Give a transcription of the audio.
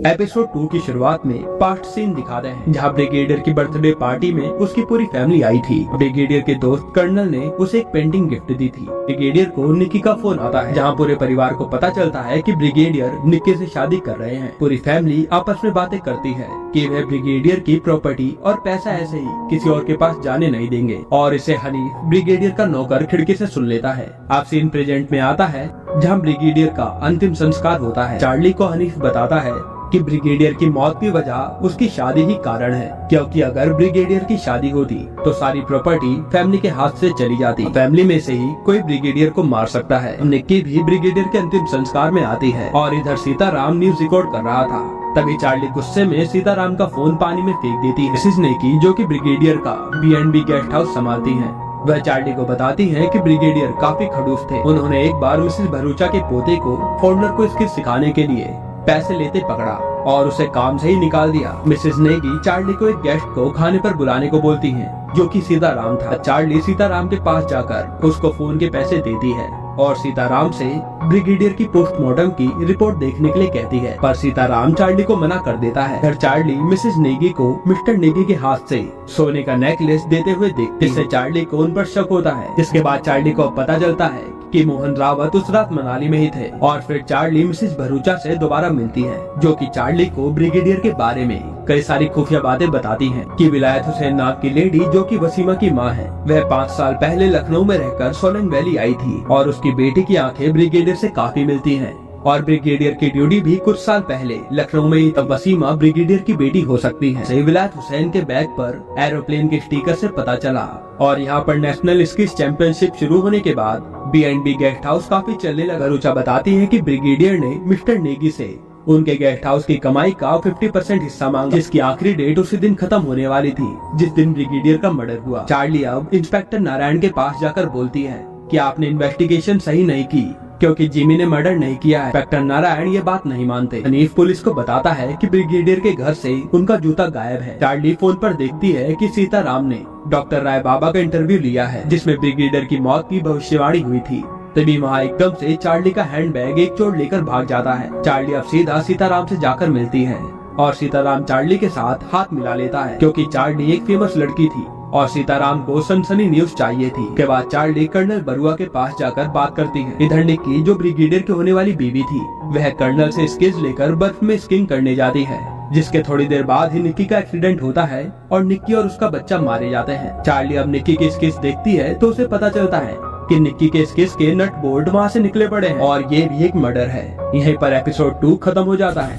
Episode 2 की शुरुआत में पास्ट सीन दिखाते हैं जहां ब्रिगेडियर की बर्थडे पार्टी में उसकी पूरी फैमिली आई थी। ब्रिगेडियर के दोस्त कर्नल ने उसे एक पेंटिंग गिफ्ट दी थी। ब्रिगेडियर को निक्की का फोन आता है जहां पूरे परिवार को पता चलता है कि ब्रिगेडियर निक्की से शादी कर रहे हैं। पूरी फैमिली आपस में बातें करती है कि वह ब्रिगेडियर की प्रॉपर्टी और पैसा ऐसे ही किसी और के पास जाने नहीं देंगे और इसे हनीफ ब्रिगेडियर का नौकर खिड़की से सुन लेता है। अब सीन प्रेजेंट में आता है जहां ब्रिगेडियर का अंतिम संस्कार होता है। चार्ली को हनीफ बताता है कि ब्रिगेडियर की मौत की वजह उसकी शादी ही कारण है, क्योंकि अगर ब्रिगेडियर की शादी होती तो सारी प्रॉपर्टी फैमिली के हाथ से चली जाती। फैमिली में से ही कोई ब्रिगेडियर को मार सकता है। निक्की भी ब्रिगेडियर के अंतिम संस्कार में आती है और इधर सीताराम न्यूज रिकॉर्ड कर रहा था। तभी चार्ली गुस्से में सीताराम का फोन पानी में फेंक देती है। मिसेज निक्की जो कि ब्रिगेडियर का B&B गेस्ट हाउस संभालती हैं, वह चार्ली को बताती हैं कि ब्रिगेडियर काफी खड़ूस थे। उन्होंने एक बार मिसेस भरूचा के पोते को फॉर्नर को स्किल सिखाने के लिए पैसे लेते पकड़ा और उसे काम से ही निकाल दिया। मिसेस नेगी चार्ली को एक गेस्ट को खाने पर बुलाने को बोलती हैं, जो कि सीताराम था। चार्ली सीताराम के पास जाकर उसको फोन के पैसे देती है और सीताराम से ब्रिगेडियर की पोस्टमार्टम की रिपोर्ट देखने के लिए कहती है, पर सीताराम चार्ली को मना कर देता है। फिर चार्ली मिसेस नेगी को मिस्टर नेगी के हाथ से सोने का नेकलेस देते हुए देखती है, जिससे चार्ली को उन पर शक होता है। जिसके बाद चार्ली को पता चलता है कि मोहन रावत उस रात मनाली में ही थे और फिर चार्ली मिसेस भरूचा से दोबारा मिलती है, जो कि चार्ली को ब्रिगेडियर के बारे में कई सारी खुफिया बातें बताती हैं कि विलायत हुसैन नाम की लेडी जो कि वसीमा की मां है, वह 5 साल पहले लखनऊ में रहकर सोलंग वैली आई थी और उसकी बेटी की आंखें ब्रिगेडियर से काफी मिलती हैं और ब्रिगेडियर की ड्यूटी भी कुछ साल पहले लखनऊ में ही, तब वसीमा ब्रिगेडियर की बेटी हो सकती है। सही विलायत हुसैन के बैग पर एरोप्लेन के स्टिकर से पता चला और यहाँ पर नेशनल स्किल्स चैंपियनशिप शुरू होने के बाद B&B गेस्ट हाउस काफी चलने लगा। भरूचा बताती है कि ब्रिगेडियर ने मिस्टर नेगी से उनके गेस्ट हाउस की कमाई का 50% हिस्सा मांगा, जिसकी आखिरी डेट उसी दिन खत्म होने वाली थी जिस दिन ब्रिगेडियर का मर्डर हुआ। चार्ली अब इंस्पेक्टर नारायण के पास जाकर बोलती है कि आपने इन्वेस्टिगेशन सही नहीं की क्योंकि जिमी ने मर्डर नहीं किया है। इंस्पेक्टर नारायण ये बात नहीं मानते। हनीफ पुलिस को बताता है कि ब्रिगेडियर के घर से उनका जूता गायब है। चार्ली फोन पर देखती है कि सीताराम ने डॉक्टर राय बाबा का इंटरव्यू लिया है जिसमें ब्रिगेडियर की मौत की भविष्यवाणी हुई थी। तभी वहाँ एकदम से चार्ली का हैंडबैग एक चोर लेकर भाग जाता है। चार्ली अब सीधा सीताराम से जाकर मिलती है और सीताराम चार्ली के साथ हाथ मिला लेता है क्योंकि चार्ली एक फेमस लड़की थी और सीताराम को सनसनी न्यूज चाहिए थी। के बाद चार्ली कर्नल बरुआ के पास जाकर बात करती है। इधर निक्की जो ब्रिगेडियर की होने वाली बीवी थी, वह कर्नल से स्किल्स लेकर बर्फ में स्कीइंग करने जाती है, जिसके थोड़ी देर बाद ही निक्की का एक्सीडेंट होता है और निक्की और उसका बच्चा मारे जाते हैं। चार्ली अब निक्की की स्किल्स देखती है तो उसे पता चलता है कि निक्की के स्किल्स के नट बोल्ट वहाँ से निकले पड़े हैं और ये भी एक मर्डर है। यहीं पर एपिसोड 2 खत्म हो जाता है।